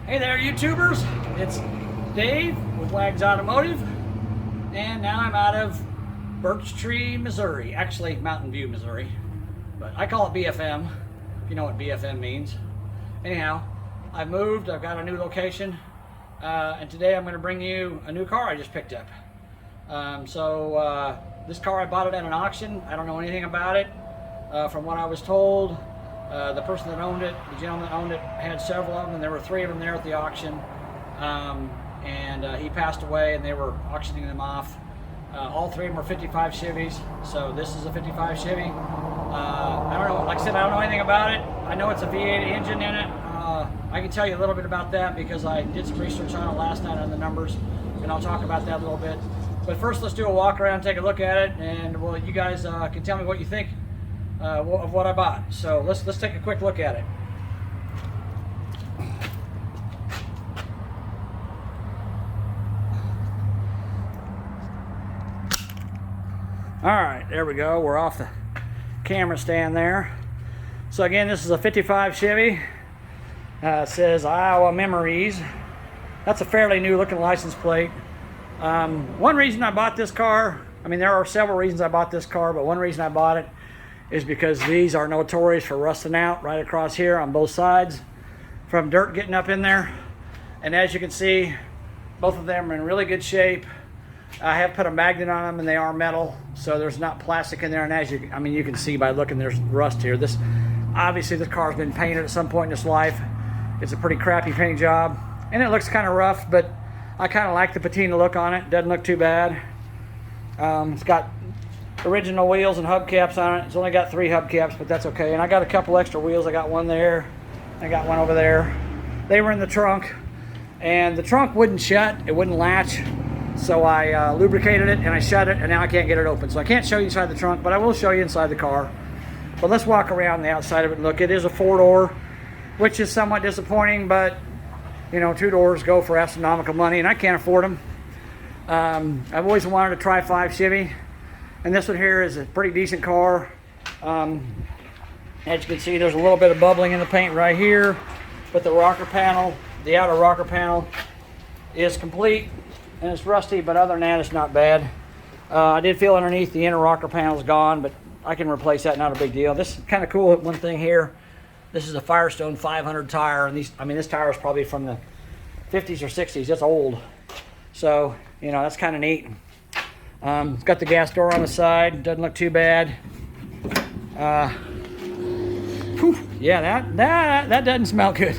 Hey there, YouTubers. It's Dave with Wags Automotive, and now I'm out of Birch Tree, Missouri. Actually, Mountain View, Missouri, but I call it BFM, if you know what BFM means. Anyhow, I've moved. I've got a new location, and today I'm going to bring you a new car I just picked up. This car, I bought it at an auction. I don't know anything about it. From what I was told, the person that owned it, the gentleman that owned it, had several of them, and there were 3 of them there at the auction. He passed away, and they were auctioning them off. All 3 of them were 55 Chevys, so this is a 55 Chevy. I don't know, like I said, I don't know anything about it. I know it's a V8 engine in it. I can tell you a little bit about that because I did some research on it last night on the numbers, and I'll talk about that a little bit. But first, let's do a walk around, take a look at it, and well, you guys can tell me what you think of what I bought. So let's take a quick look at it. All right, there we go. We're off the camera stand there. So again, this is a 55 Chevy. It says Iowa Memories. That's a fairly new looking license plate. One reason I bought this car, I mean, there are several reasons I bought this car, but one reason I bought it is because these are notorious for rusting out right across here on both sides from dirt getting up in there. And as you can see, both of them are in really good shape. I have put a magnet on them, and they are metal, so there's not plastic in there. And as you can see by looking, there's rust here. Obviously this car's been painted at some point in its life. It's a pretty crappy paint job, and it looks kind of rough, but I kind of like the patina look on it. Doesn't look too bad. It's got original wheels and hubcaps on it. It's only got 3 hubcaps, but that's okay. And I got a couple extra wheels. I got one there. I got one over there. They were in the trunk, and the trunk wouldn't shut. It wouldn't latch. So I lubricated it, and I shut it, and now I can't get it open. So I can't show you inside the trunk, but I will show you inside the car. But let's walk around the outside of it and look. It is a 4-door, which is somewhat disappointing, but you know, 2 doors go for astronomical money, and I can't afford them. I've always wanted a Tri-5 Chevy, and this one here is a pretty decent car. As you can see, there's a little bit of bubbling in the paint right here, but the rocker panel, the outer rocker panel, is complete, and it's rusty, but other than that, it's not bad. I did feel underneath the inner rocker panel is gone, but I can replace that, not a big deal. This is kind of cool. One thing here, this is a Firestone 500 tire, and this tire is probably from the 50s or 60s. It's old, so you know, that's kind of neat. It's got the gas door on the side. Doesn't look too bad. Yeah, that doesn't smell good.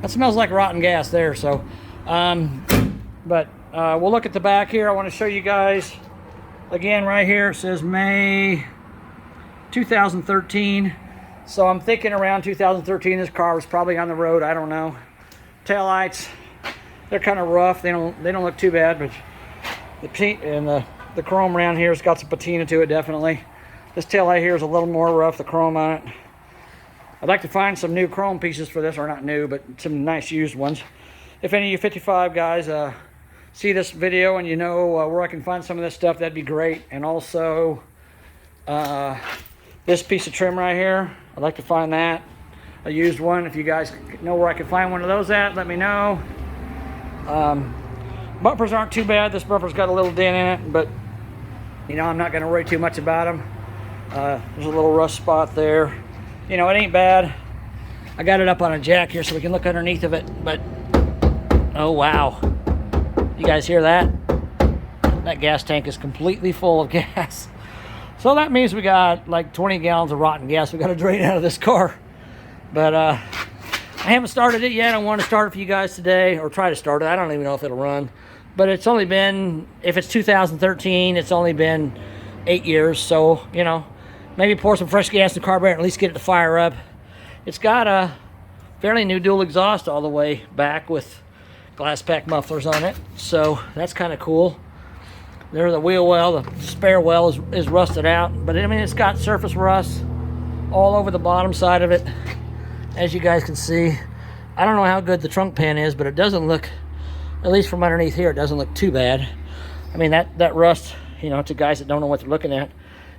That smells like rotten gas there. So, we'll look at the back here. I want to show you guys again. Right here it says May 2013. So I'm thinking around 2013 this car was probably on the road. I don't know. Taillights, they're kind of rough. They don't look too bad, but the paint and the chrome around here has got some patina to it, definitely. This taillight here is a little more rough, the chrome on it. I'd like to find some new chrome pieces for this, or not new, but some nice used ones. If any of you 55 guys see this video and you know where I can find some of this stuff, that'd be great. And also this piece of trim right here, I'd like to find that, a used one. If you guys know where I can find one of those at, let me know. Bumpers aren't too bad. This bumper's got a little dent in it, but you know, I'm not going to worry too much about them. There's a little rust spot there. You know, it ain't bad. I got it up on a jack here so we can look underneath of it, but oh wow, you guys hear that? That gas tank is completely full of gas. So that means we got like 20 gallons of rotten gas we got to drain out of this car. But I haven't started it yet. I want to start it for you guys today, or try to start it. I don't even know if it'll run. But it's only been, if it's 2013, it's only been 8 years. So, you know, maybe pour some fresh gas in the carburetor and at least get it to fire up. It's got a fairly new dual exhaust all the way back with glass pack mufflers on it. So that's kind of cool. There's the wheel well, the spare well is rusted out, but I mean, it's got surface rust all over the bottom side of it, as you guys can see. I don't know how good the trunk pan is, but it doesn't look, at least from underneath here, it doesn't look too bad. I mean, that rust, you know, to guys that don't know what they're looking at,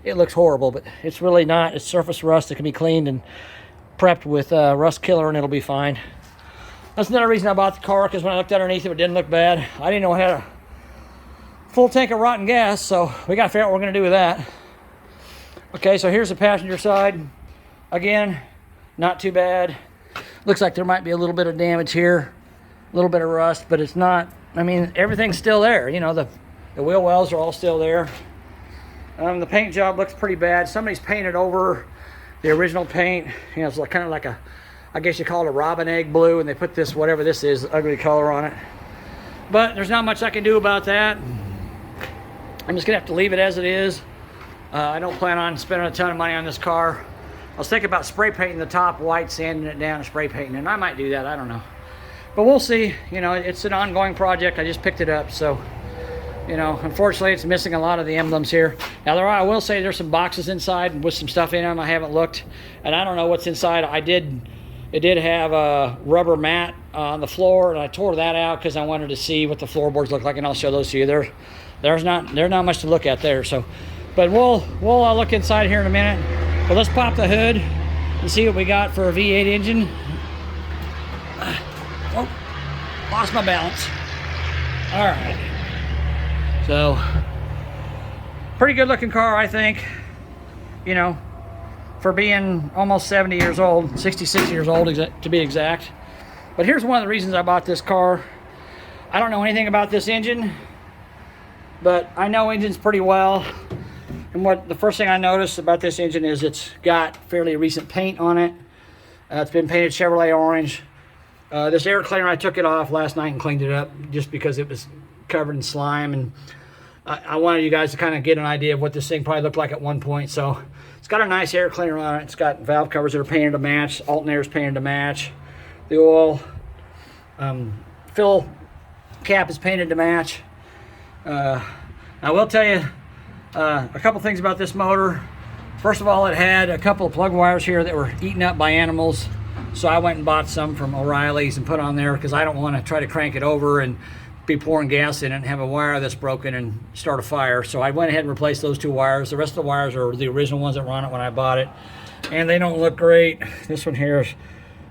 it looks horrible, but it's really not. It's surface rust that can be cleaned and prepped with rust killer, and it'll be fine. That's another reason I bought the car, because when I looked underneath it didn't look bad. I didn't know it had a full tank of rotten gas, so we got to figure out what we're going to do with that. Okay, so here's the passenger side. Again, not too bad. Looks like there might be a little bit of damage here, a little bit of rust, but it's not. I mean, everything's still there. You know, the wheel wells are all still there. The paint job looks pretty bad. Somebody's painted over the original paint. You know, it's like, kind of like a, I guess you call it a robin egg blue, and they put this, whatever this is, ugly color on it. But there's not much I can do about that. I'm just gonna have to leave it as it is. I don't plan on spending a ton of money on this car. I was thinking about spray painting the top white, sanding it down, and spray painting it, and I might do that, I don't know. But we'll see. You know, it's an ongoing project. I just picked it up, so, you know, unfortunately it's missing a lot of the emblems here. Now, I will say there's some boxes inside with some stuff in them. I haven't looked, and I don't know what's inside. It did have a rubber mat on the floor, and I tore that out because I wanted to see what the floorboards look like, and I'll show those to you. There's not much to look at there, so. But we'll look inside here in a minute. But let's pop the hood and see what we got for a V8 engine. Oh, lost my balance. All right. So, pretty good looking car, I think. You know, for being almost 70 years old, 66 years old to be exact. But here's one of the reasons I bought this car. I don't know anything about this engine, but I know engines pretty well. And the first thing I noticed about this engine is it's got fairly recent paint on it. It's been painted Chevrolet orange. This air cleaner, I took it off last night and cleaned it up just because it was covered in slime, and I wanted you guys to kind of get an idea of what this thing probably looked like at one point. So it's got a nice air cleaner on it. It's got valve covers that are painted to match. Alternator is painted to match. The oil fill cap is painted to match. I will tell you a couple things about this motor. First of all, it had a couple of plug wires here that were eaten up by animals, so I went and bought some from O'Reilly's and put on there because I don't want to try to crank it over and be pouring gas in it and have a wire that's broken and start a fire. So I went ahead and replaced those two wires. The rest of the wires are the original ones that were on it when I bought it, and they don't look great. This one here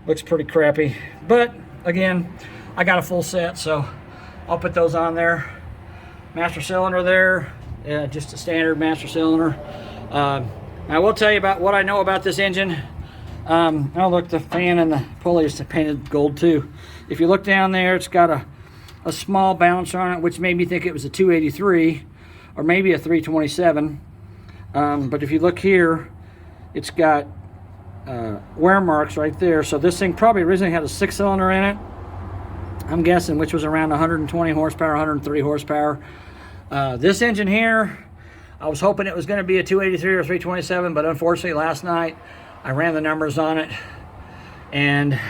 looks pretty crappy, but again, I got a full set, so I'll put those on there. Master cylinder there, just a standard master cylinder. I will tell you about what I know about this engine. Oh look, the fan and the pulley is painted gold too. If you look down there, it's got a small bounce on it, which made me think it was a 283 or maybe a 327. But if you look here, it's got wear marks right there. So this thing probably originally had a 6-cylinder in it, I'm guessing, which was around 120 horsepower, 103 horsepower. This engine here, I was hoping it was going to be a 283 or 327, but unfortunately last night I ran the numbers on it, and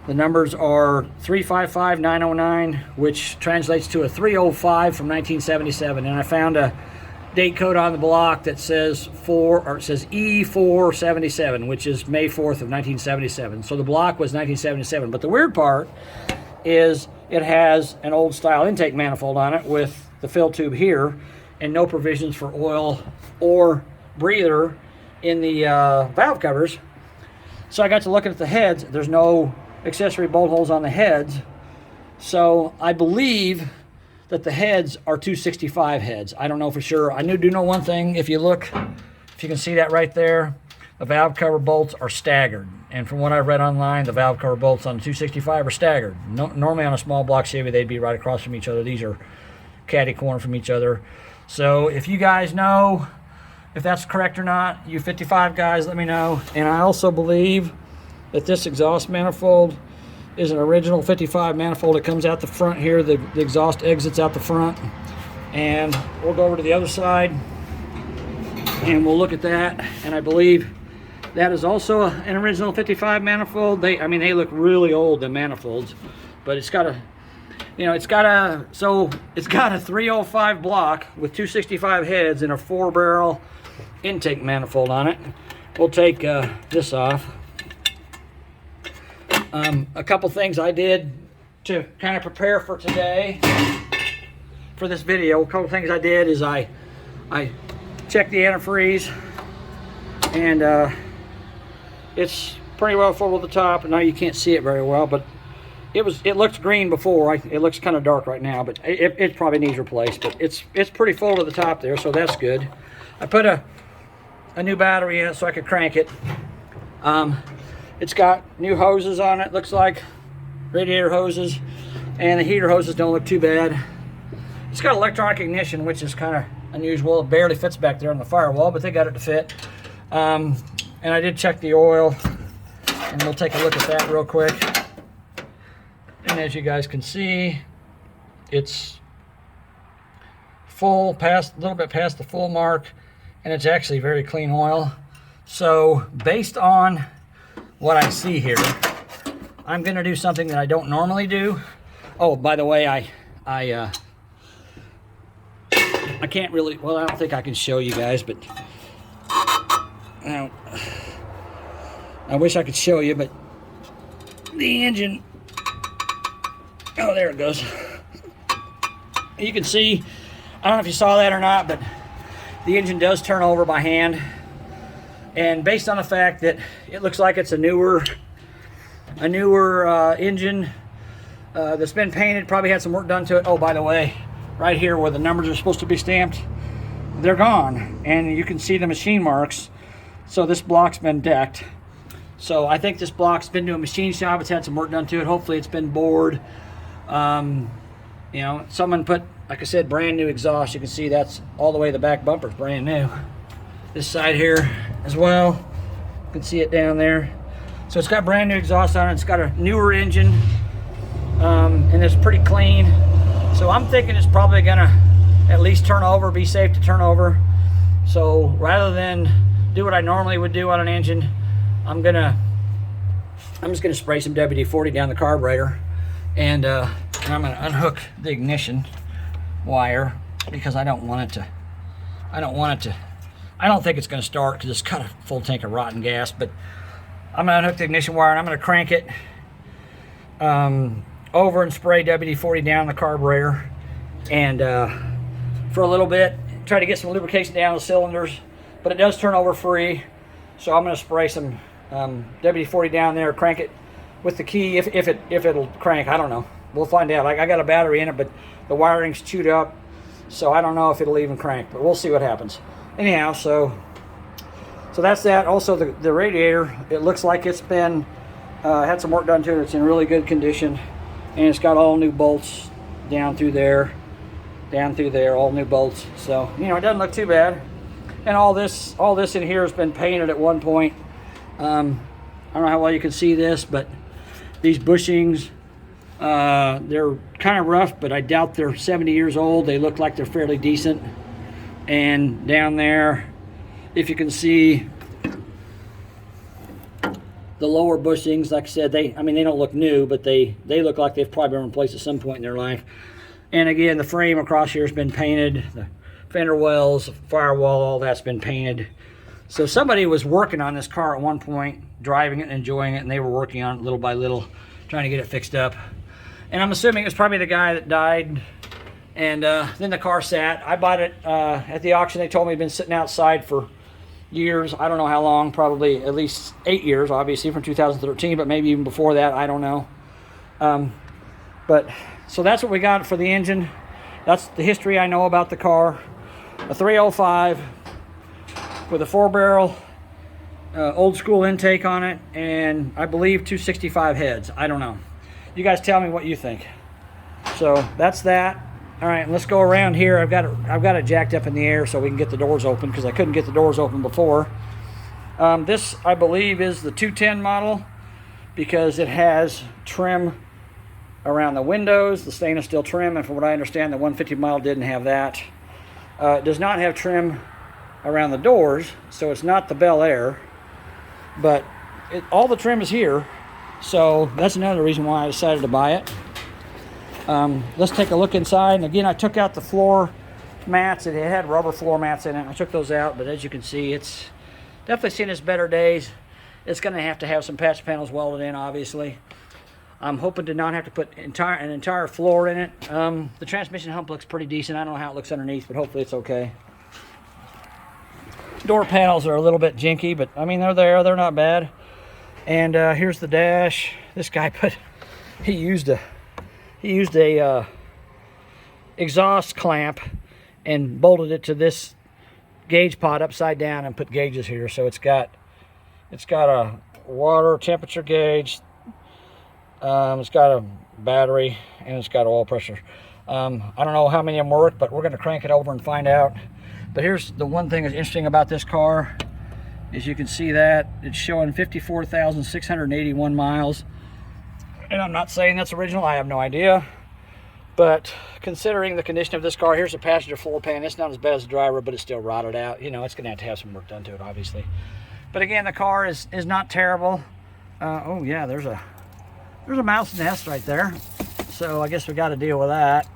the numbers are 355909, which translates to a 305 from 1977. And I found a date code on the block that says E477, which is May 4th of 1977. So the block was 1977. But the weird part is it has an old style intake manifold on it with the fill tube here, and no provisions for oil or breather in the valve covers. So I got to looking at the heads. There's no accessory bolt holes on the heads. So I believe that the heads are 265 heads. I don't know for sure. I do know one thing. If you look, if you can see that right there, the valve cover bolts are staggered. And from what I've read online, the valve cover bolts on the 265 are staggered. Normally on a small block Chevy, they'd be right across from each other. These are catty corner from each other. So if you guys know if that's correct or not, you 55 guys, let me know. And I also believe that this exhaust manifold is an original 55 manifold. It comes out the front here. The exhaust exits out the front. And we'll go over to the other side and we'll look at that. And I believe that is also an original 55 manifold. They look really old, the manifolds, but it's got a, it's got a 305 block with 265 heads and a 4-barrel intake manifold on it. We'll take this off. A couple things I did to kind of prepare for today, for this video. A couple things I did is I checked the antifreeze, and it's pretty well full at the top. And now you can't see it very well, but it looked green before. It looks kind of dark right now, but it probably needs replaced. But it's pretty full to the top there, so that's good. I put a new battery in it so I could crank it. It's got new hoses on it, looks like radiator hoses, and the heater hoses don't look too bad. It's got electronic ignition, which is kind of unusual. It barely fits back there on the firewall, but they got it to fit. And I did check the oil, and we'll take a look at that real quick. And as you guys can see, it's full, a little bit past the full mark, and it's actually very clean oil. So based on what I see here, I'm going to do something that I don't normally do. Oh, by the way, I can't really, well, I don't think I can show you guys, but I wish I could show you, but the engine, oh, there it goes. You can see, I don't know if you saw that or not, but the engine does turn over by hand. And based on the fact that it looks like it's a newer engine that's been painted, probably had some work done to it. Oh, by the way, right here where the numbers are supposed to be stamped, they're gone, and you can see the machine marks. So this block's been decked. So I think this block's been to a machine shop. It's had some work done to it. Hopefully it's been bored. You know, someone put, like I said, brand new exhaust. You can see that's all the way the back bumper's brand new. This side here as well, you can see it down there. So it's got brand new exhaust on it. It's got a newer engine, and it's pretty clean. So I'm thinking it's probably gonna at least turn over, be safe to turn over. So rather than do what I normally would do on an engine, I'm just gonna spray some WD-40 down the carburetor, and I'm gonna unhook the ignition wire because I don't think it's gonna start because it's got a full tank of rotten gas. But I'm gonna unhook the ignition wire and I'm gonna crank it over and spray WD-40 down the carburetor, and for a little bit, try to get some lubrication down the cylinders. But it does turn over free, so I'm gonna spray some WD-40 down there, crank it with the key if it'll crank. I don't know. We'll find out. I got a battery in it, but the wiring's chewed up, so I don't know if it'll even crank, but we'll see what happens. Anyhow, so that's that. Also, the radiator, it looks like it's been had some work done to it. It's in really good condition, and it's got all new bolts down through there, all new bolts. So, you know, it doesn't look too bad. And all this in here has been painted at one point. I don't know how well you can see this, but these bushings, they're kind of rough, but I doubt they're 70 years old. They look like they're fairly decent. And down there, if you can see the lower bushings, like I said, they don't look new, but they look like they've probably been replaced at some point in their life. And again, the frame across here has been painted. The fender wells, firewall, all that's been painted. So somebody was working on this car at one point, driving it and enjoying it, and they were working on it little by little, trying to get it fixed up. And I'm assuming it was probably the guy that died, and then the car sat. I bought it at the auction. They told me it'd been sitting outside for years. I don't know how long, probably at least 8 years, obviously, from 2013, but maybe even before that, I don't know. But so that's what we got for the engine. That's the history I know about the car. A 305 with a 4-barrel old school intake on it, and I believe 265 heads. I don't know. You guys tell me what you think. So that's that. All right, let's go around here. I've got it jacked up in the air so we can get the doors open, because I couldn't get the doors open before. This, I believe, is the 210 model, because it has trim around the windows, the stainless steel trim, and from what I understand, the 150 model didn't have that. It does not have trim around the doors, so it's not the Bel Air, but all the trim is here, so that's another reason why I decided to buy it. Let's take a look inside. And again, I took out the floor mats. It had rubber floor mats in it. I took those out, but as you can see, it's definitely seen its better days. It's going to have some patch panels welded in, obviously. I'm hoping to not have to put an entire floor in it. The transmission hump looks pretty decent. I don't know how it looks underneath, but hopefully it's okay. Door panels are a little bit jinky, but I mean, they're there. They're not bad. And here's the dash. This guy put he used a exhaust clamp and bolted it to this gauge pot upside down and put gauges here. So it's got a water temperature gauge, it's got a battery, and it's got oil pressure. I don't know how many of them work, but we're going to crank it over and find out. But here's the one thing that's interesting about this car, is you can see that it's showing 54,681 miles. And I'm not saying that's original, I have no idea. But considering the condition of this car, here's the passenger floor pan. It's not as bad as the driver, but it's still rotted out. You know, it's going to have some work done to it, obviously. But again, the car is not terrible. Oh yeah, there's a mouse nest right there. So I guess we got to deal with that.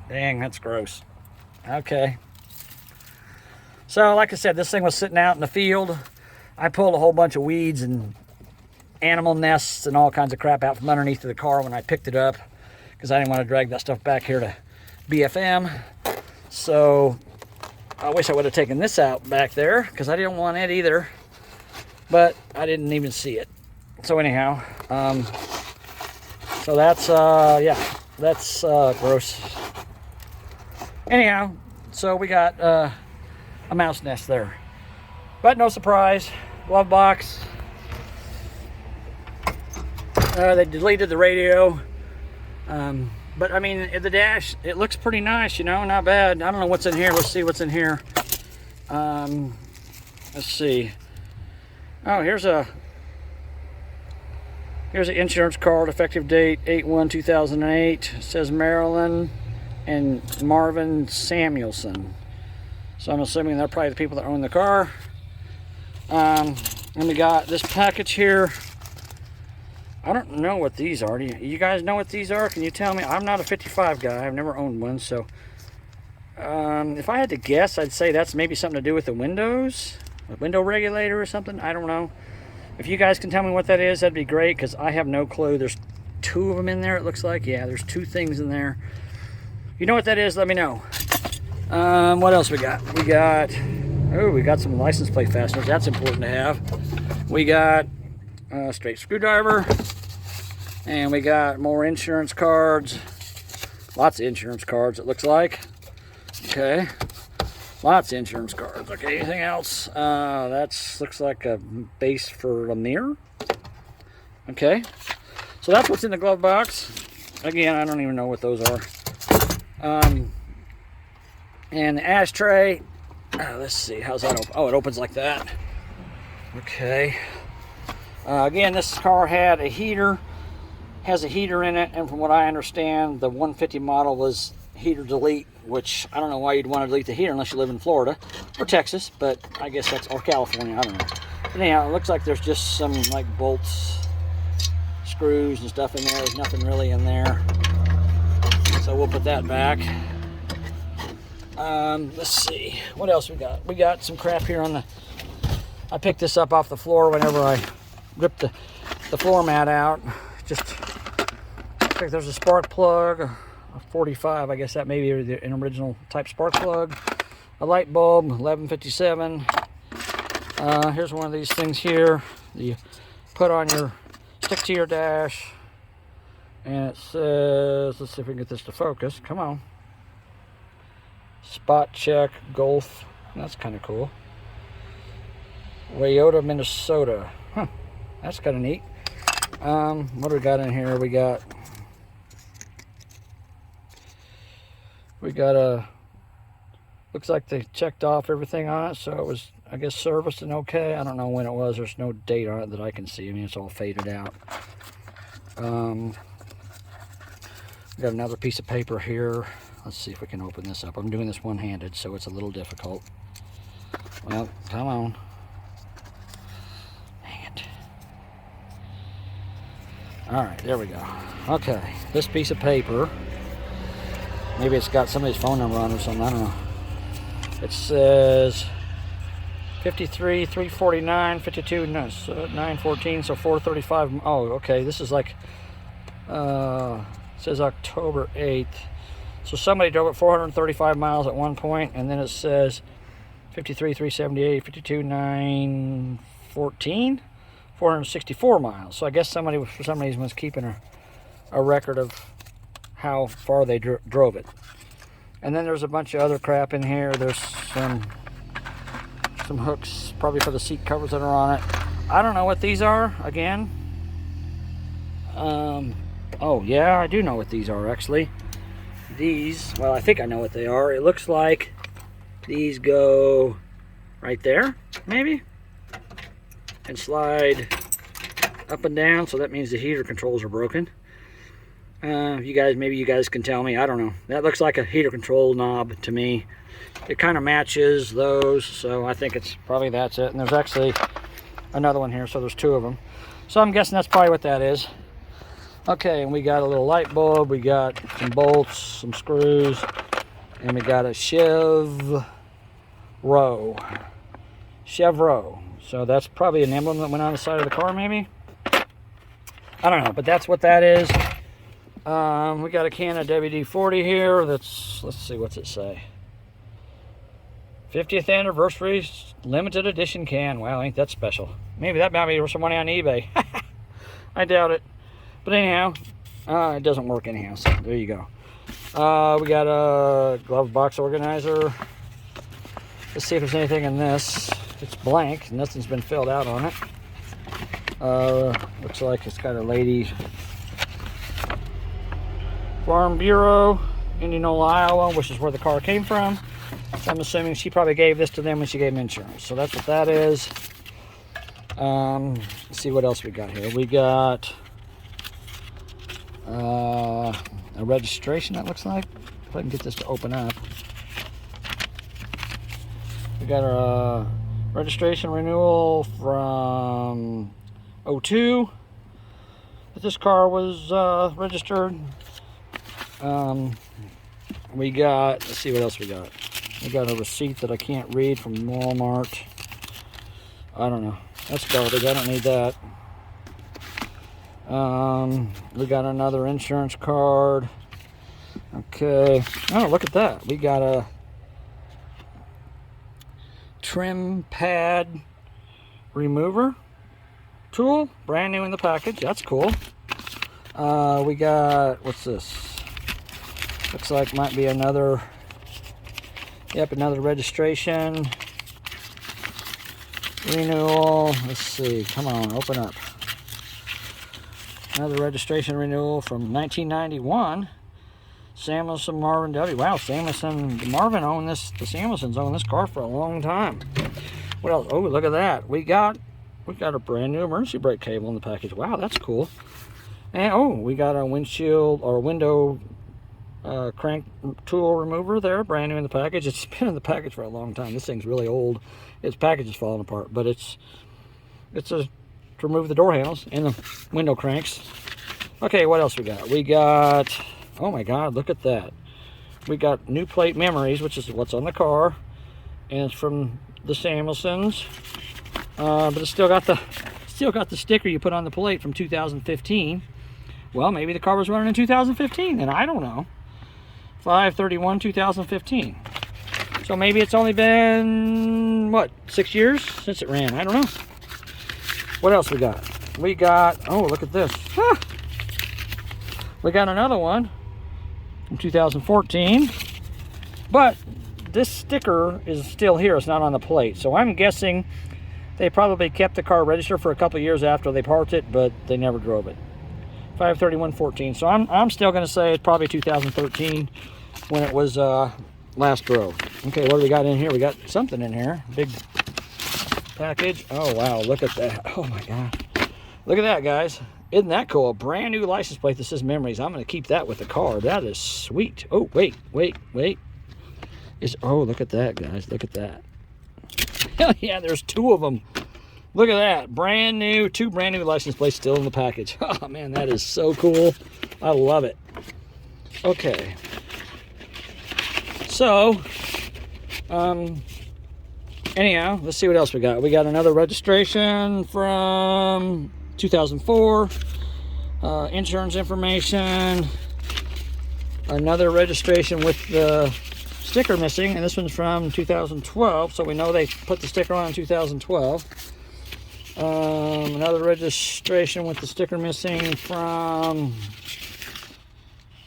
Dang, that's gross. Okay. So like I said, this thing was sitting out in the field. I pulled a whole bunch of weeds and animal nests and all kinds of crap out from underneath of the car when I picked it up, because I didn't want to drag that stuff back here to BFM. So I wish I would have taken this out back there, because I didn't want it either, but I didn't even see it. So anyhow, so that's yeah, that's gross. Anyhow, so we got a mouse nest there, but no surprise. Glove box. They deleted the radio. But I mean, the dash, it looks pretty nice, you know, not bad. I don't know what's in here. Let's see what's in here. Let's see. Oh, here's an insurance card, effective date 8/1/2008. It says Marilyn and Marvin Samuelson. So I'm assuming they're probably the people that own the car. And we got this package here. I don't know what these are. Do you guys know what these are? Can you tell me? I'm not a 55 guy. I've never owned one. So if I had to guess, I'd say that's maybe something to do with the windows. A window regulator or something. I don't know. If you guys can tell me what that is, that'd be great, because I have no clue. There's 2 of them in there, it looks like. Yeah, there's 2 things in there. You know what that is? Let me know. What else we got? We got some license plate fasteners. That's important to have. We got a straight screwdriver. And we got more insurance cards. Lots of insurance cards, it looks like. Okay. Lots of insurance cards. Okay, anything else? That looks like a base for a mirror. Okay. So that's what's in the glove box. Again, I don't even know what those are. And the ashtray. Let's see, how's that open? Oh, it opens like that. Okay. Again, this car had a heater. Has a heater in it, and from what I understand, the 150 model was heater delete, which I don't know why you'd want to delete the heater unless you live in Florida or Texas, but I guess that's, or California, I don't know. But anyhow, it looks like there's just some like bolts, screws and stuff in there. There's nothing really in there, so we'll put that back. Let's see, what else we got? We got some crap here on the, I picked this up off the floor whenever I ripped the floor mat out. Just, looks like there's a spark plug, a 45, I guess that may be an original type spark plug. A light bulb, 1157. Here's one of these things here. You put on your, stick to your dash, and it says, let's see if we can get this to focus. Come on. Spot check, Golf. That's kind of cool. Wayota, Minnesota. Huh, that's kind of neat. What do we got in here? We got a, looks like they checked off everything on it, so it was, I guess, serviced and okay. I don't know when it was. There's no date on it that I can see. I mean, it's all faded out. We got another piece of paper here. Let's see if we can open this up. I'm doing this one-handed, so it's a little difficult. Well, come on. All right, there we go. Okay, this piece of paper, maybe it's got somebody's phone number on it or something, I don't know. It says 53, 349, 52, no, 914, so 435. Oh, okay, this is like, it says October 8th. So somebody drove it 435 miles at one point, and then it says 53, 378, 52, 914. 464 miles. So I guess somebody, for some reason, was keeping a record of how far they drove it. And then there's a bunch of other crap in here. There's some hooks, probably for the seat covers that are on it. I don't know what these are, again. Oh yeah, I do know what these are, actually. These, well, I think I know what they are. It looks like these go right there, maybe, and slide up and down, so that means the heater controls are broken. Maybe you guys can tell me. I don't know. That looks like a heater control knob to me. It kind of matches those, so I think it's probably that's it. And there's actually another one here, so there's two of them. So I'm guessing that's probably what that is. Okay, and we got a little light bulb, we got some bolts, some screws, and we got a Chevro. So that's probably an emblem that went on the side of the car, maybe? I don't know, but that's what that is. We got a can of WD-40 here. Let's see, what's it say? 50th anniversary limited edition can. Wow, ain't that special? Maybe that might be worth some money on eBay. I doubt it. But anyhow, it doesn't work anyhow, so there you go. We got a glove box organizer. Let's see if there's anything in this. It's blank, nothing's been filled out on it. Looks like it's got a lady Farm Bureau, Indianola, Iowa, which is where the car came from. So I'm assuming she probably gave this to them when she gave them insurance. So that's what that is. Let's see what else we got here. We got a registration, that looks like. If I can get this to open up. We got a registration renewal from 02. But this car was registered. We got, let's see what else we got. We got a receipt that I can't read from Walmart. I don't know. That's garbage. I don't need that. We got another insurance card. Okay. Oh, look at that. We got a trim pad remover tool, brand new in the package. That's cool. We got, what's this? Looks like might be another, yep, another registration renewal. Let's see, come on, open up. Another registration renewal from 1991. Samuelson Marvin W. Wow, Samuelson Marvin owned this. The Samuelsons owned this car for a long time. What else? Oh, look at that. We got a brand new emergency brake cable in the package. Wow, that's cool. And oh, we got a windshield or window crank tool remover there, brand new in the package. It's been in the package for a long time. This thing's really old. Its package is falling apart, but it's to remove the door handles and the window cranks. Okay, what else we got? We got, oh my God, look at that. We got new plate memories, which is what's on the car, and it's from the Samuelsons. But it's still got the sticker you put on the plate from 2015. Well, maybe the car was running in 2015, and I don't know. 5/31/2015. So maybe it's only been, what, 6 years since it ran? I don't know. What else we got? We got, oh, look at this. Ah! We got another one from 2014. But this sticker is still here. It's not on the plate. So I'm guessing they probably kept the car registered for a couple of years after they parked it, but they never drove it. 5/31/14. So I'm still going to say it's probably 2013 when it was last drove. Okay, what do we got in here? We got something in here. Big package. Oh wow, look at that. Oh my God, look at that, guys. Isn't that cool? A brand new license plate that says memories. I'm going to keep that with the car. That is sweet. Oh wait. Oh, look at that, guys. Look at that. Hell yeah, there's two of them. Look at that. Brand new, two brand new license plates still in the package. Oh man, that is so cool. I love it. Okay. So, anyhow, let's see what else we got. We got another registration from 2004. Insurance information. Another registration with the sticker missing, and this one's from 2012, so we know they put the sticker on in 2012. Another registration with the sticker missing from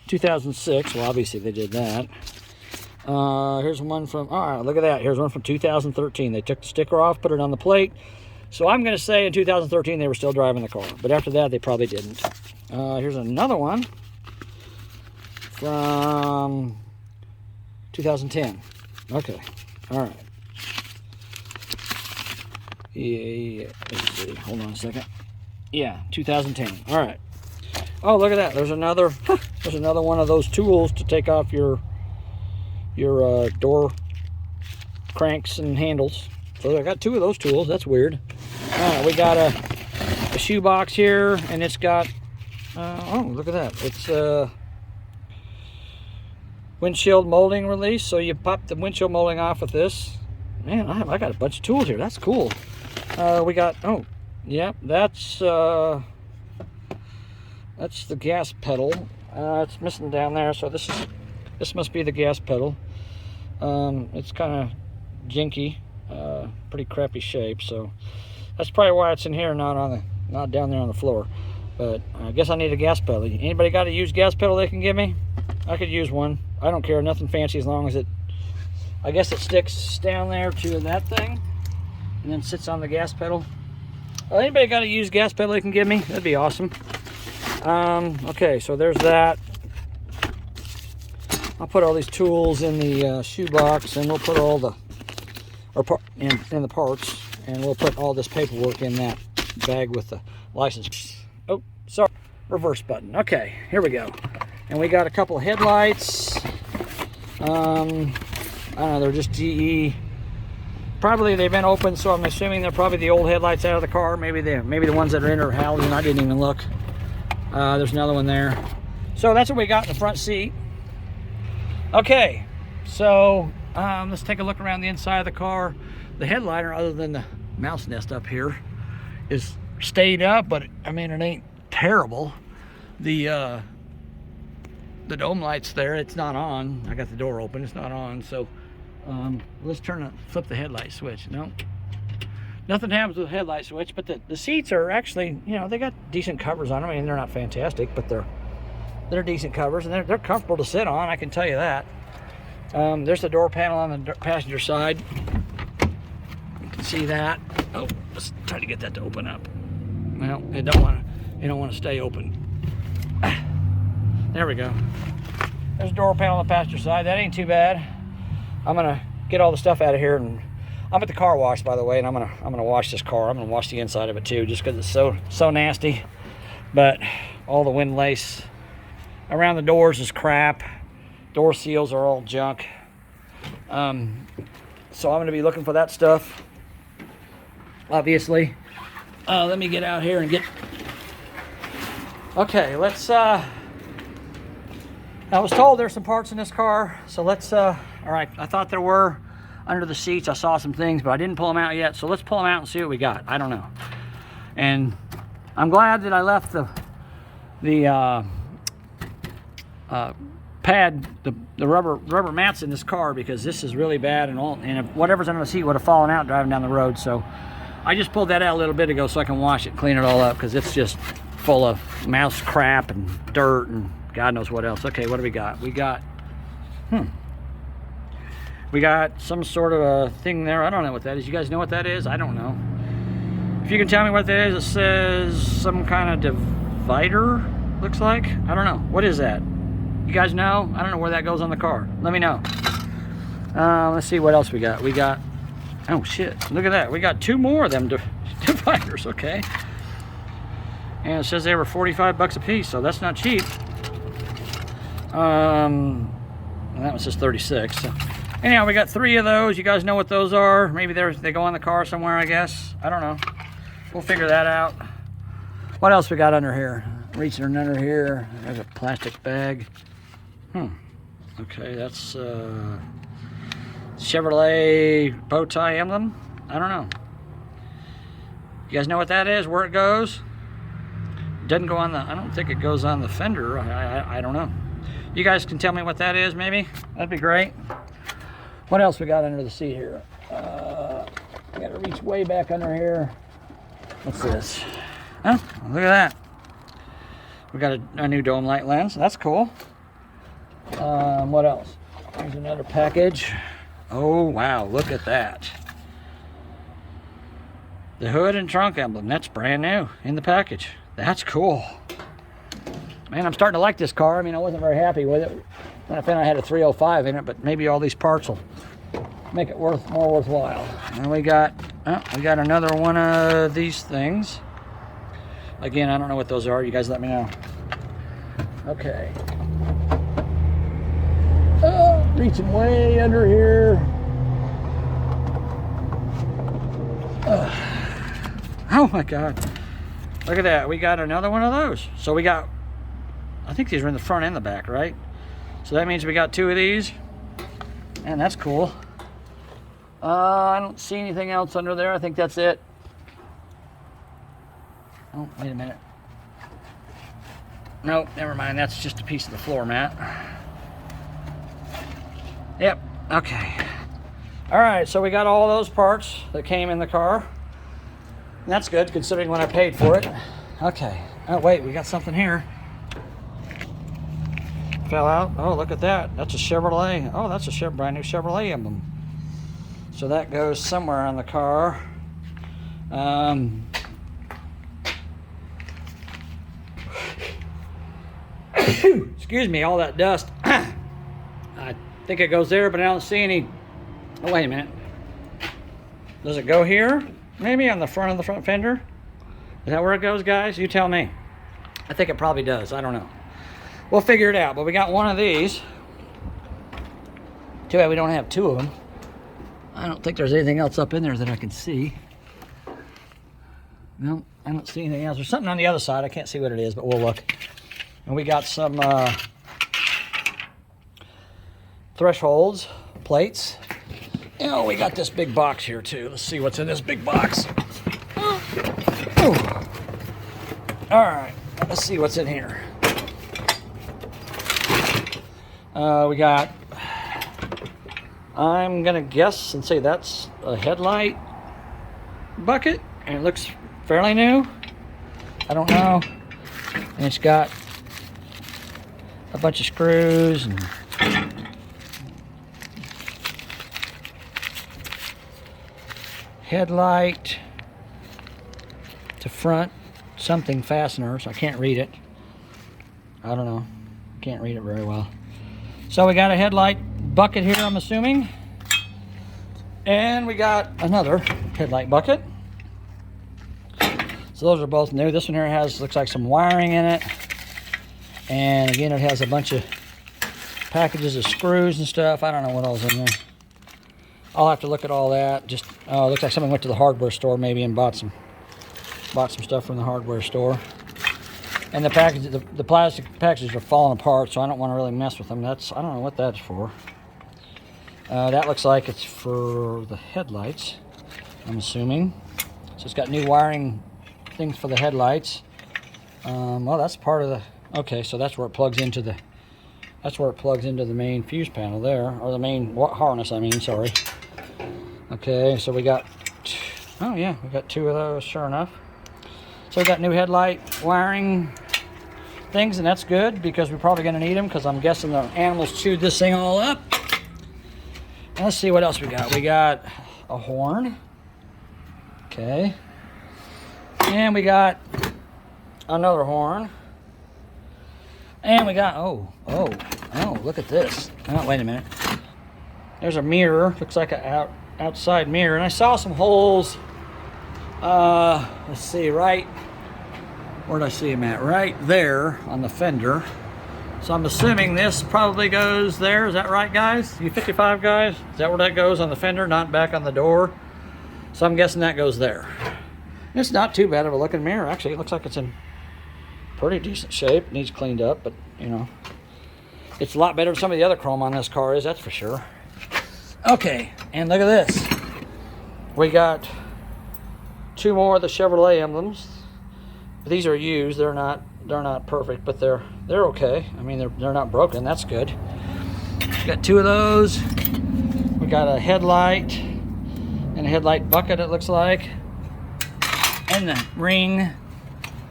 2006. Well, obviously they did that. Here's one from, look at that. Here's one from 2013. They took the sticker off, put it on the plate. So I'm going to say in 2013 they were still driving the car. But after that, they probably didn't. Here's another one from 2010. Okay. All right. Yeah, let's see. Hold on a second. Yeah, 2010. All right. Oh, look at that. There's another one of those tools to take off your door cranks and handles. So I got two of those tools. That's weird. We got a shoe box here, and it's got oh, look at that. It's windshield molding release. So you pop the windshield molding off with this. Man, I got a bunch of tools here. That's cool. We got, oh, yeah, that's the gas pedal. It's missing down there, so this must be the gas pedal. It's kind of jinky, pretty crappy shape, so that's probably why it's in here, not down there on the floor. But I guess I need a gas pedal. Anybody got a used gas pedal they can give me? I could use one. I don't care, nothing fancy, as long as I guess it sticks down there to that thing and then sits on the gas pedal. Well, anybody got a used gas pedal they can give me? That'd be awesome. Okay, so there's that. I'll put all these tools in the shoe box, and we'll put all the in the parts, and we'll put all this paperwork in that bag with the license. Oh, sorry, reverse button. Okay, here we go. And we got a couple of headlights. I don't know, they're just GE. Probably they've been open, so I'm assuming they're probably the old headlights out of the car. Maybe the ones that are in are halogen. I didn't even look. There's another one there. So that's what we got in the front seat. Okay, so let's take a look around the inside of the car. The headliner, other than the mouse nest up here, is stayed up, but I mean, it ain't terrible. The dome light's there, it's not on. I got the door open, it's not on. So let's flip the headlight switch. No, nothing happens with the headlight switch, but the seats are actually, you know, they got decent covers on them. I mean, they're not fantastic, but they're decent covers, and they're comfortable to sit on, I can tell you that. There's the door panel on the passenger side. You can see that. Oh, let's try to get that to open up. Well, it don't want to stay open. There we go. There's a door panel on the passenger side. That ain't too bad. I'm gonna get all the stuff out of here, and I'm at the car wash, by the way, and I'm gonna wash this car. I'm gonna wash the inside of it too, just because it's so nasty. But all the wind lace around the doors is crap. Door seals are all junk. So I'm gonna be looking for that stuff, obviously. Let me get out here and get. Okay, let's. I was told there's some parts in this car, so let's. All right, I thought there were under the seats. I saw some things, but I didn't pull them out yet. So let's pull them out and see what we got. I don't know. And I'm glad that I left the pad, the rubber mats in this car, because this is really bad, and if whatever's under the seat would have fallen out driving down the road. So I just pulled that out a little bit ago so I can wash it, clean it all up, because it's just full of mouse crap and dirt and God knows what else. Okay, what do we got? We got some sort of a thing there. I don't know what that is. You guys know what that is? I don't know. If you can tell me what that is, it says some kind of divider, looks like. I don't know. What is that? You guys know? I don't know where that goes on the car. Let me know. Let's see what else we got. We got, oh shit, look at that. We got two more of them dividers, okay. And it says they were 45 bucks a piece, so that's not cheap. And that one says 36. So anyhow, we got three of those. You guys know what those are? Maybe they go on the car somewhere, I guess. I don't know. We'll figure that out. What else we got under here? Reaching under here. There's a plastic bag. Okay, that's Chevrolet bow tie emblem. I don't know. You guys know what that is? Where it goes? Doesn't go on the. I don't think it goes on the fender. I don't know. You guys can tell me what that is, maybe? That'd be great. What else we got under the seat here? I gotta reach way back under here. What's this? Oh, look at that. We got a new dome light lens. That's cool. What else? Here's another package. Oh, wow. Look at that. The hood and trunk emblem. That's brand new in the package. That's cool. Man, I'm starting to like this car. I mean, I wasn't very happy with it when I found I had a 305 in it, but maybe all these parts will make it more worthwhile. And we got another one of these things. Again, I don't know what those are. You guys let me know. Okay. Oh, reaching way under here. Oh my God. Look at that. We got another one of those. So we got, I think these are in the front and the back, right? So that means we got 2 of these. And that's cool. I don't see anything else under there. I think that's it. Oh, wait a minute. Nope, never mind. That's just a piece of the floor mat. Yep, okay. All right, so we got all those parts that came in the car. And that's good, considering what I paid for it. Okay. Oh, wait, we got something here. Fell out. Oh, look at that. That's a Chevrolet. Oh, that's a brand new Chevrolet emblem. So that goes somewhere on the car. Excuse me, all that dust. I think it goes there, but I don't see any. Oh, wait a minute. Does it go here? Maybe on the front of the front fender? Is that where it goes, guys? You tell me. I think it probably does. I don't know. We'll figure it out. But we got one of these. Too bad we don't have 2 of them. I don't think there's anything else up in there that I can see. No, I don't see anything else. There's something on the other side. I can't see what it is, but we'll look. And we got some thresholds, plates. Oh, we got this big box here too. Let's see what's in this big box. Oh. All right, let's see what's in here. We got, I'm gonna guess and say that's a headlight bucket, and it looks fairly new. I don't know. And it's got a bunch of screws and headlight to front something fasteners. I can't read it. I don't know. Can't read it very well. So we got a headlight bucket here, I'm assuming. And we got another headlight bucket. So those are both new. This one here looks like some wiring in it. And again, it has a bunch of packages of screws and stuff. I don't know what all's in there. I'll have to look at all that. Just it looks like someone went to the hardware store maybe and bought some stuff from the hardware store. And the package, the plastic packages are falling apart, so I don't want to really mess with them. I don't know what that's for. That looks like it's for the headlights, I'm assuming. So it's got new wiring things for the headlights. Well, that's part of the. Okay, so that's where it plugs into the. That's where it plugs into the main fuse panel there, or the main harness. I mean, sorry. Okay, so we got. Oh yeah, we got 2 of those. Sure enough. So we got new headlight wiring things, and that's good because we're probably going to need them because I'm guessing the animals chewed this thing all up. And let's see what else we got. We got a horn. Okay. And we got another horn. And we got, oh, look at this. Oh, wait a minute. There's a mirror. Looks like an outside mirror. And I saw some holes. Let's see, right. Where'd I see them at? Right there on the fender. So I'm assuming this probably goes there. Is that right, guys? You 55 guys? Is that where that goes, on the fender, not back on the door? So I'm guessing that goes there. It's not too bad of a looking mirror. Actually, it looks like it's in pretty decent shape. It needs cleaned up, but you know, it's a lot better than some of the other chrome on this car is, that's for sure. Okay, and look at this. We got 2 more of the Chevrolet emblems. These are used. They're not perfect, but they're okay. I mean, they're not broken. That's good. We got 2 of those. We got a headlight and a headlight bucket, it looks like. And in the ring.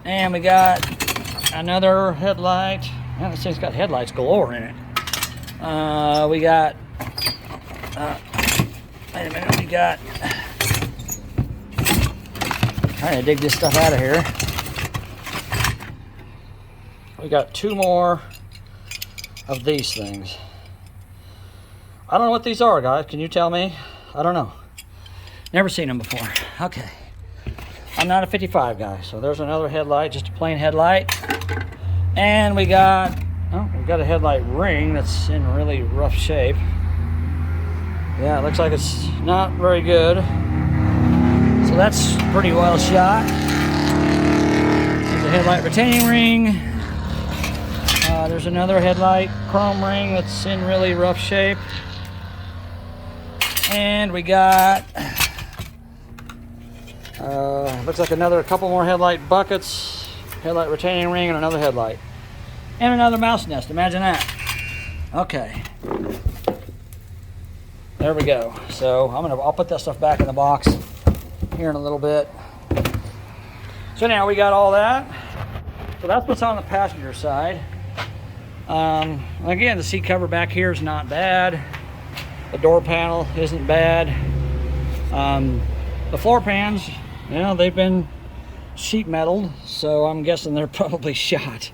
And we got another headlight. Man, this thing's got headlights galore in it. We got, wait a minute, we got, trying to dig this stuff out of here. We got 2 more of these things. I don't know what these are, guys. Can you tell me? I don't know. Never seen them before. Okay. I'm not a 55 guy, so there's another headlight, just a plain headlight. And we got a headlight ring that's in really rough shape. Yeah, it looks like it's not very good. So that's pretty well shot. There's a headlight retaining ring. There's another headlight chrome ring that's in really rough shape. And we got, looks like a couple more headlight buckets, headlight retaining ring, and another headlight. And another mouse nest, imagine that. Okay. There we go. So I'll put that stuff back in the box here in a little bit. So now we got all that. So that's what's on the passenger side. Again, the seat cover back here is not bad. The door panel isn't bad. The floor pans, you know, they've been sheet metaled, so I'm guessing they're probably shot.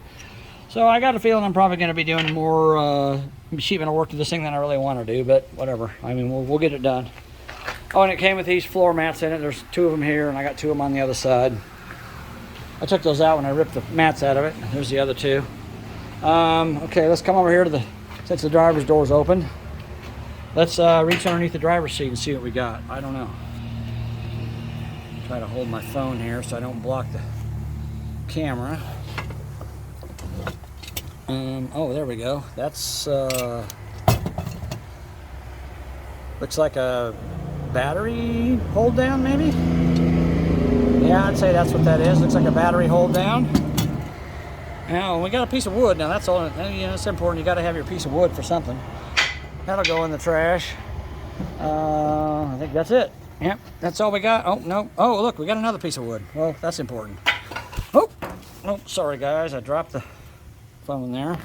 So I got a feeling I'm probably going to be doing more sheet metal work to this thing than I really want to do, but whatever. I mean, we'll get it done. Oh, and it came with these floor mats in it. There's 2 of them here, and I got 2 of them on the other side. I took those out when I ripped the mats out of it. There's the other 2. Okay, let's come over here to since the driver's door is open. Let's reach underneath the driver's seat and see what we got. I don't know. Try to hold my phone here so I don't block the camera. Oh, there we go. That's looks like a battery hold down, maybe? Yeah, I'd say that's what that is. Looks like a battery hold down. Now, we got a piece of wood. Now, that's all. You know, it's important. You got to have your piece of wood for something. That'll go in the trash. I think that's it. Yep, that's all we got. Oh, no. Oh, look, we got another piece of wood. Well, that's important. Oh, sorry, guys. I dropped the phone there.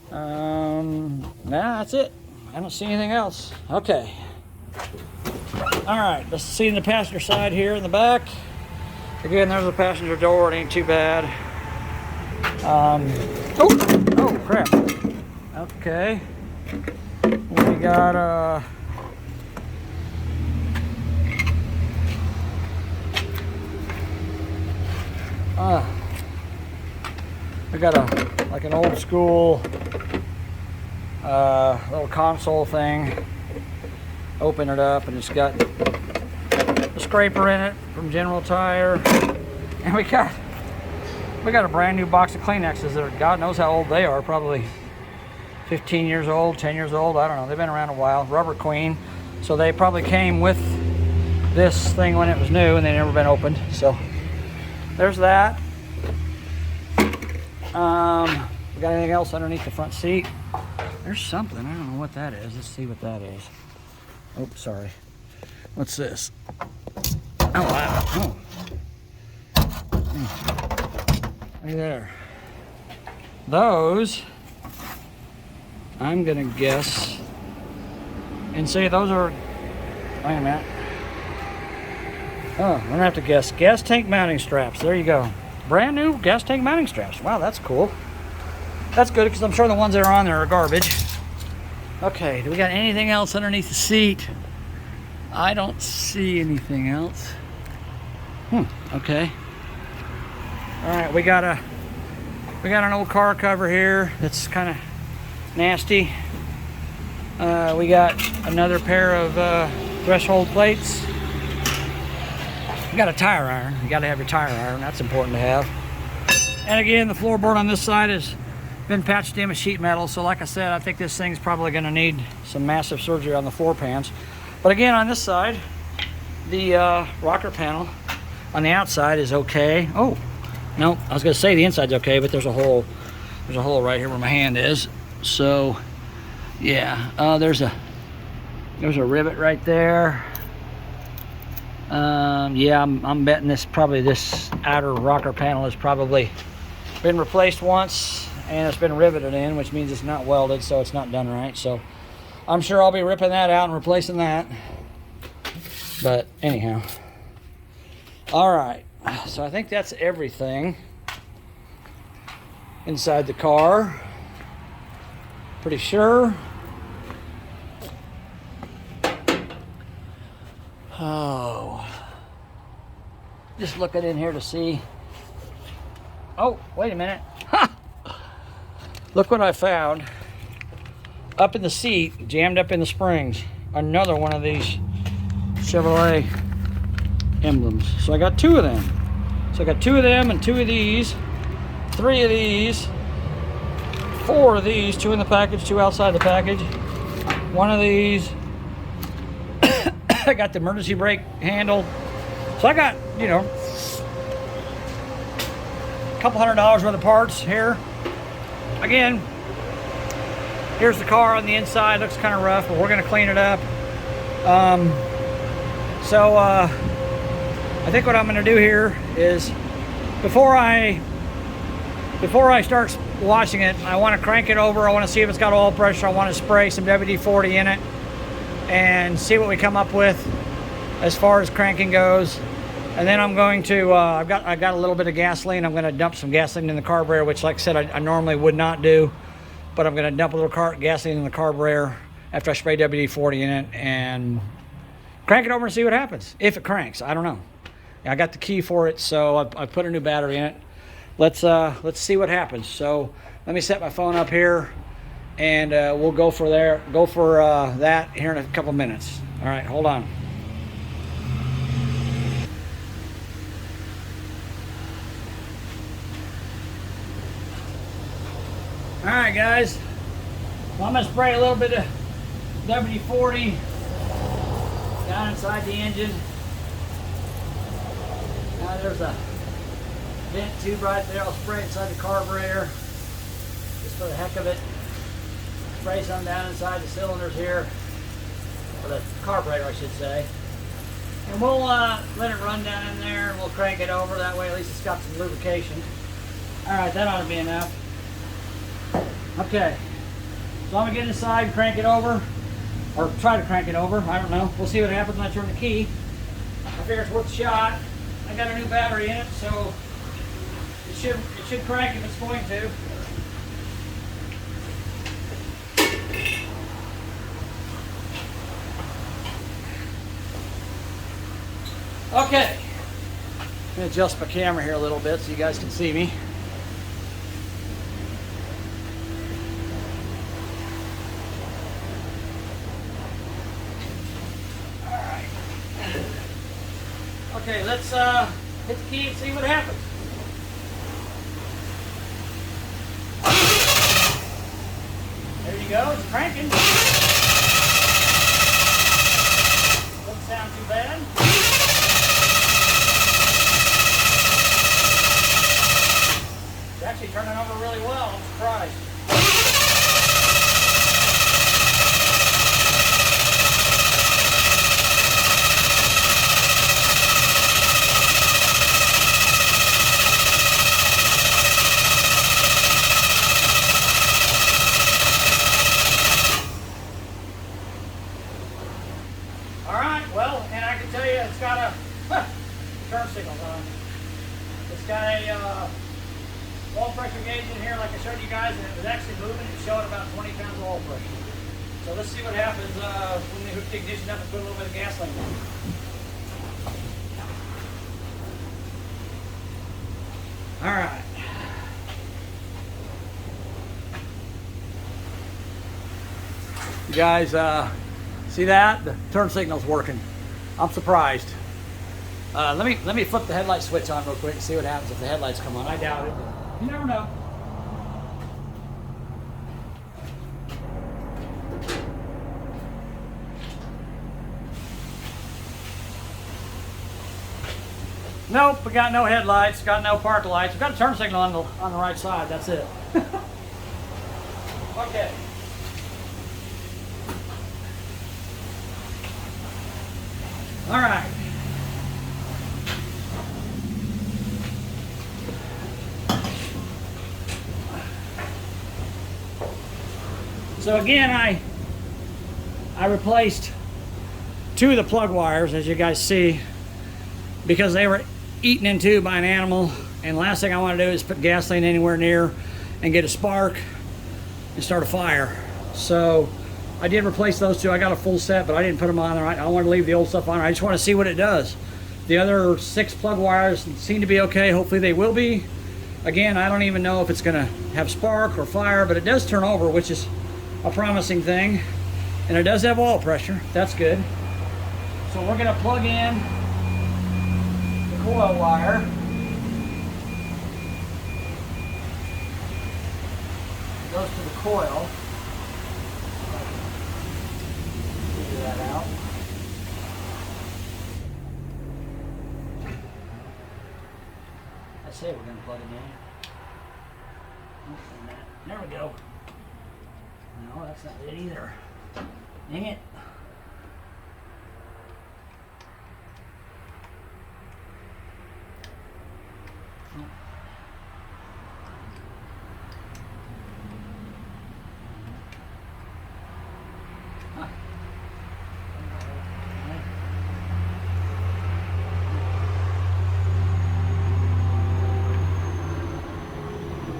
Nah, that's it. I don't see anything else. Okay. All right, let's see the passenger side here in the back. Again, there's the passenger door. It ain't too bad. Oh, crap. Okay. We got we got like an old school little console thing. Open it up and it's got a scraper in it from General Tire, and we got a brand new box of Kleenexes that are, God knows how old they are, probably 15 years old, 10 years old, I don't know. They've been around a while. Rubber Queen. So they probably came with this thing when it was new and they've never been opened. So there's that. We got anything else underneath the front seat? There's something. I don't know what that is. Let's see what that is. Oh, sorry. What's this? Oh, wow. Oh. Right there. Those, I'm gonna guess, and say those are, wait a minute. Oh, I'm gonna have to guess. Gas tank mounting straps. There you go. Brand new gas tank mounting straps. Wow, that's cool. That's good because I'm sure the ones that are on there are garbage. Okay, do we got anything else underneath the seat? I don't see anything else. Okay. All right, we got an old car cover here that's kind of nasty. We got another pair of threshold plates. We got a tire iron. You got to have your tire iron. That's important to have. And again, the floorboard on this side has been patched in with sheet metal. So like I said, I think this thing's probably going to need some massive surgery on the floor pans. But again, on this side, the rocker panel on the outside is okay. Oh, no, I was going to say the inside's okay, but there's a hole right here where my hand is. So yeah, there's a rivet right there. Yeah, I'm betting this outer rocker panel has probably been replaced once, and it's been riveted in, which means it's not welded, so it's not done right. So I'm sure I'll be ripping that out and replacing that. But anyhow, all right. So I think that's everything inside the car. Pretty sure. Oh, just looking in here to see. Oh, wait a minute. Ha! Look what I found. Up in the seat, jammed up in the springs. Another one of these Chevrolet emblems. So I got 2 of them. So I got 2 of them and 2 of these. 3 of these. 4 of these. 2 in the package, 2 outside the package. 1 of these. I got the emergency brake handle. So I got, you know, a couple $100 worth of parts here. Again, here's the car on the inside. Looks kind of rough, but we're going to clean it up. I think what I'm going to do here is before I start washing it, I want to crank it over. I want to see if it's got oil pressure. I want to spray some WD-40 in it and see what we come up with as far as cranking goes. And then I'm going to I got a little bit of gasoline. I'm going to dump some gasoline in the carburetor, which, like I said, I normally would not do, but I'm going to dump a little gasoline in the carburetor after I spray WD-40 in it and crank it over and see what happens. If it cranks, I don't know. I got the key for it, so I put a new battery in it. Let's see what happens. So let me set my phone up here, and we'll go for that here in a couple minutes. All right, hold on. All right, guys. Well, I'm gonna spray a little bit of WD-40 down inside the engine. Now there's a vent tube right there. I'll spray inside the carburetor just for the heck of it. Spray some down inside the cylinders here, or the carburetor, I should say. And we'll let it run down in there, and we'll crank it over. That way, at least it's got some lubrication. All right, that ought to be enough. Okay, so I'm gonna get inside and crank it over, or try to crank it over. I don't know. We'll see what happens when I turn the key. I figure it's worth a shot. I got a new battery in it, so it should crank if it's going to. Okay, I'm gonna adjust my camera here a little bit so you guys can see me. Okay, let's hit the key and see what happens. There you go, it's cranking. Doesn't sound too bad. It's actually turning over really well, I'm surprised. Turn signals on. It's got a oil pressure gauge in here, like I showed you guys, and it was actually moving. It showed about 20 pounds of oil pressure. So let's see what happens when we hook the ignition up and put a little bit of gasoline in. All right. You guys see that? The turn signal's working. I'm surprised. Let me flip the headlight switch on real quick and see what happens if the headlights come on. I doubt it, but you never know. Nope, we got no headlights, got no park lights. We've got a turn signal on the right side. That's it. Okay. All right. So again, I replaced 2 of the plug wires, as you guys see, because they were eaten into by an animal, and last thing I want to do is put gasoline anywhere near and get a spark and start a fire. So I did replace those 2. I got a full set, but I didn't put them on there. I want to leave the old stuff on there. I just want to see what it does. The other 6 plug wires seem to be okay. Hopefully they will be. Again, I don't even know if it's going to have spark or fire, but it does turn over, which is a promising thing. And it does have oil pressure. That's good. So we're going to plug in the coil wire. It goes to the coil. Figure that out. I say we're going to plug it in. There we go. No, that's not it either. Dang it.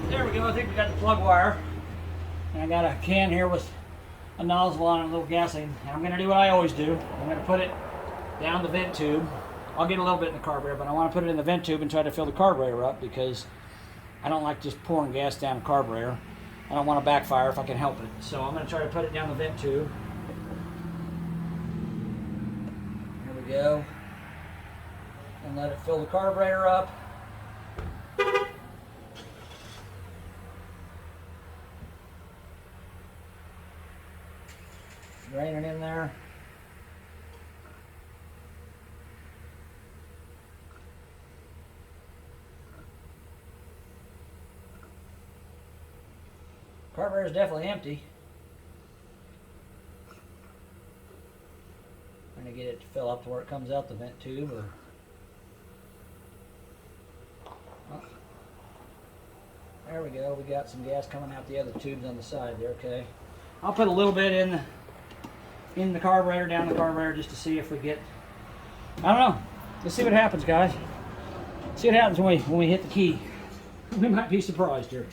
There we go. I think we got the plug wire. And I got a can here with a nozzle on it, a little gasoline. And I'm going to do what I always do. I'm going to put it down the vent tube. I'll get a little bit in the carburetor, but I want to put it in the vent tube and try to fill the carburetor up, because I don't like just pouring gas down the carburetor. I don't want to backfire if I can help it. So I'm going to try to put it down the vent tube. There we go. And let it fill the carburetor up. Drain it in there. Carburetor is definitely empty. Trying to get it to fill up to where it comes out the vent tube, or oh, there we go. We got some gas coming out the other tubes on the side there. Okay, I'll put a little bit in the carburetor, down the carburetor, just to see if we get, I don't know. Let's see what happens, guys. See what happens when we hit the key. We might be surprised here.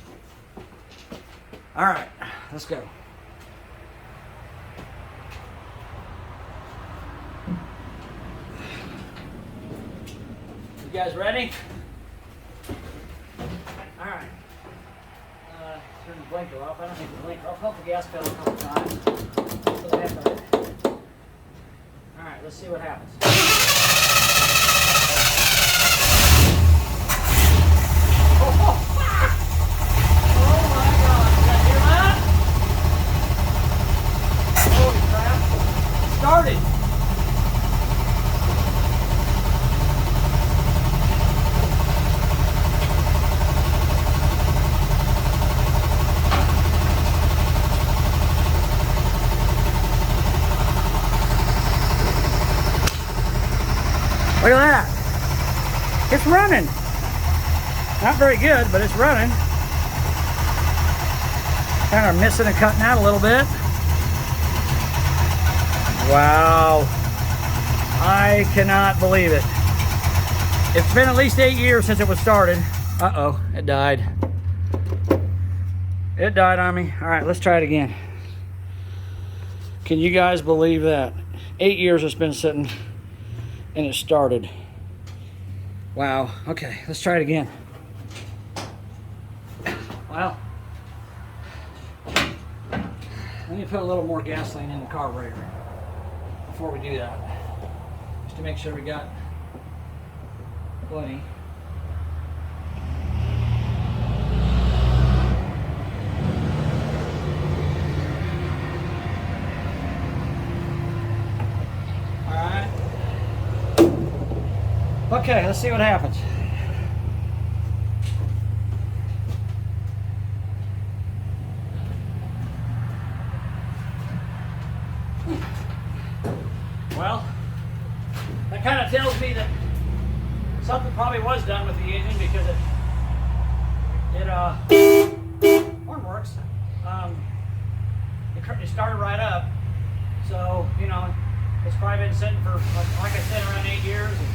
All right, let's go. You guys ready? All right. Turn the blinker off. I don't need the blinker off. Pump the gas pedal a couple times. All right, let's see what happens. Started. Look at that. It's running. Not very good, but it's running. Kind of missing and cutting out a little bit. Wow. I cannot believe it. It's been at least 8 years since it was started. Uh-oh, it died. It died on me. All right, let's try it again. Can you guys believe that? 8 years it's been sitting and it started. Wow. Okay, let's try it again. Well, let me put a little more gasoline in the carburetor before we do that, just to make sure we got plenty. All right. Okay, let's see what happens. Well, that kind of tells me that something probably was done with the engine, because it horn works. It it started right up. So, you know, it's probably been sitting for, like I said, around 8 years. And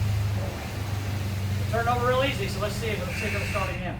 it turned over real easy, so let's see if it'll start again.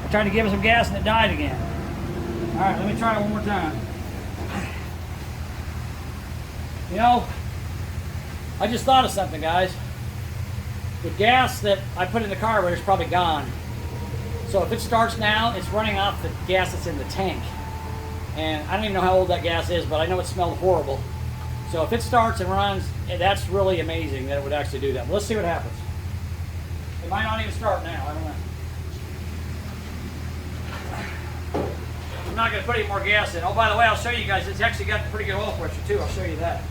I tried to give it some gas and it died again. All right, let me try it one more time. You know, I just thought of something, guys. The gas that I put in the carburetor is probably gone. So if it starts now, it's running off the gas that's in the tank. And I don't even know how old that gas is, but I know it smelled horrible. So if it starts and runs, that's really amazing that it would actually do that. But let's see what happens. It might not even start now, I don't know. I'm not going to put any more gas in. Oh, by the way, I'll show you guys, it's actually got pretty good oil pressure too. I'll show you that.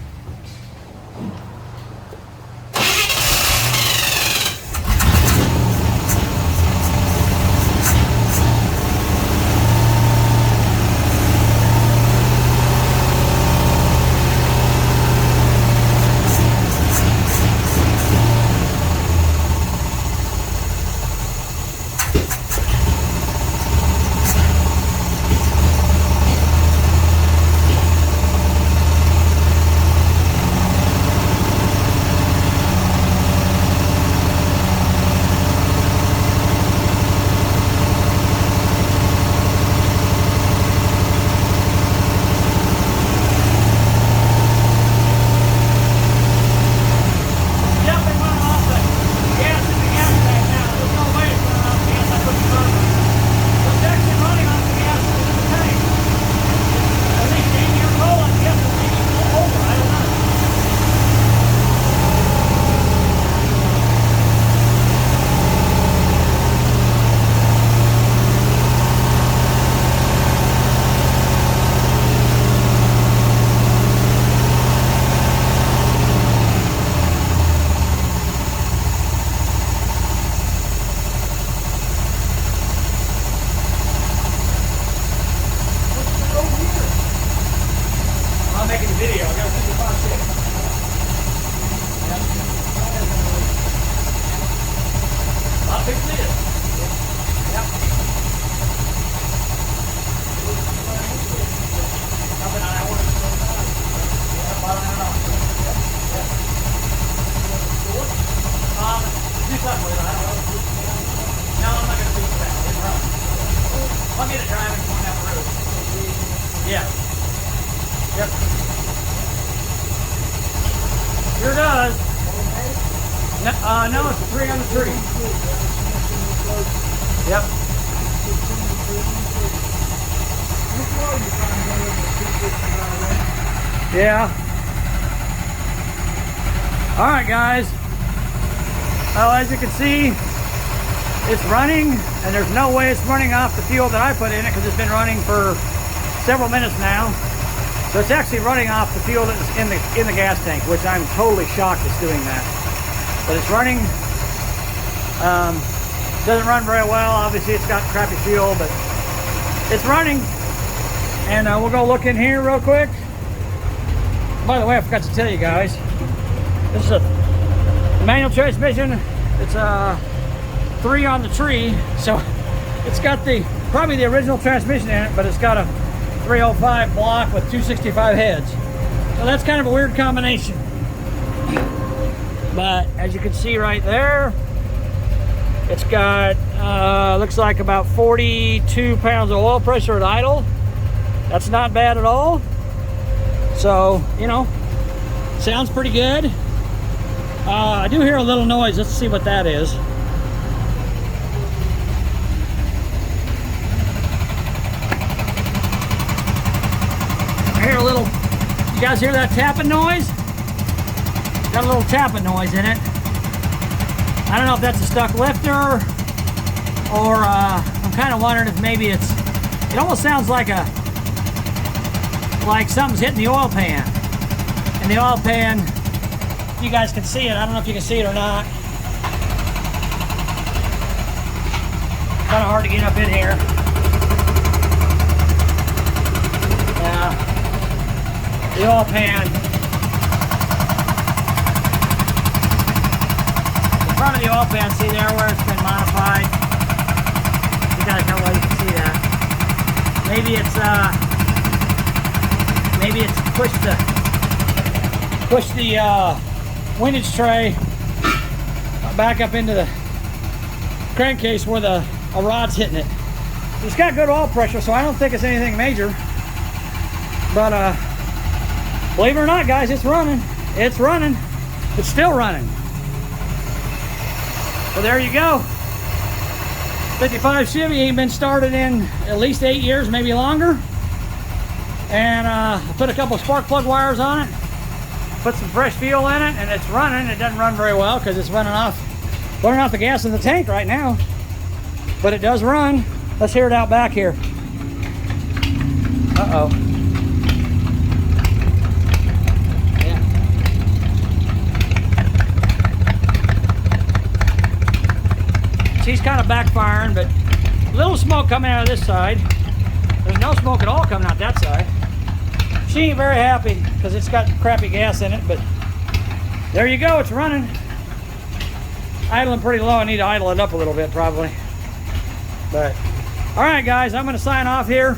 Video. I got a 55 I'll fix it. Yep. Nothing I ordered. Yeah, about an hour. Yep. Yep. Do something with it. I don't know. No, I'm not going to do that. It's wrong. I'll get it driving going down the road. Yeah. Yep. Sure does. No, it's a 3 on the tree. Yep. Yeah. All right, guys. Well, as you can see, it's running, and there's no way it's running off the fuel that I put in it because it's been running for several minutes now. So it's actually running off the fuel that's in the gas tank, which I'm totally shocked it's doing that. But it's running. Doesn't run very well. Obviously, it's got crappy fuel, but it's running. And we'll go look in here real quick. By the way, I forgot to tell you guys, this is a manual transmission. It's a 3 on the tree, so it's got probably the original transmission in it, but it's got a 305 block with 265 heads. So that's kind of a weird combination. But as you can see right there, it's got looks like about 42 pounds of oil pressure at idle. That's not bad at all. So, you know, sounds pretty good. I do hear a little noise. Let's see what that is. I hear a little, you guys hear that tapping noise? Got a little tapping noise in it. I don't know if that's a stuck lifter, or I'm kind of wondering if maybe it almost sounds like something's hitting the oil pan. And the oil pan, you guys can see it. I don't know if you can see it or not. Kind of hard to get up in here. Yeah. The oil pan. The front of the oil pan, see there where it's been modified? You guys know where you can see that. Maybe it's pushed the windage tray back up into the crankcase where a rod's hitting it. It's got good oil pressure, so I don't think it's anything major. But believe it or not, guys, it's running. It's running. It's still running. So there you go. 55 Chevy ain't been started in at least 8 years, maybe longer. And I put a couple spark plug wires on it, put some fresh fuel in it, and it's running. It doesn't run very well because it's running off the gas in the tank right now. But it does run. Let's hear it out back here. Uh-oh. Yeah. She's kind of backfiring, but a little smoke coming out of this side. There's no smoke at all coming out that side. She ain't very happy because it's got crappy gas in it, but there you go, it's running. Idling pretty low. I need to idle it up a little bit probably. But all right, guys, I'm going to sign off here.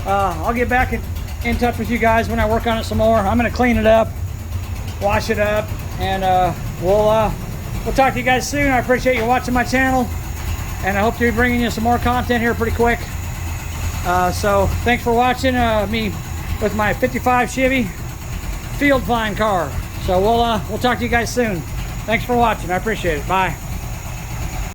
I'll get back in touch with you guys when I work on it some more. I'm going to clean it up, wash it up, and we'll talk to you guys soon. I appreciate you watching my channel, and I hope to be bringing you some more content here pretty quick. So thanks for watching me with my 55 Chevy field flying car. So we'll talk to you guys soon. Thanks for watching. I appreciate it. Bye.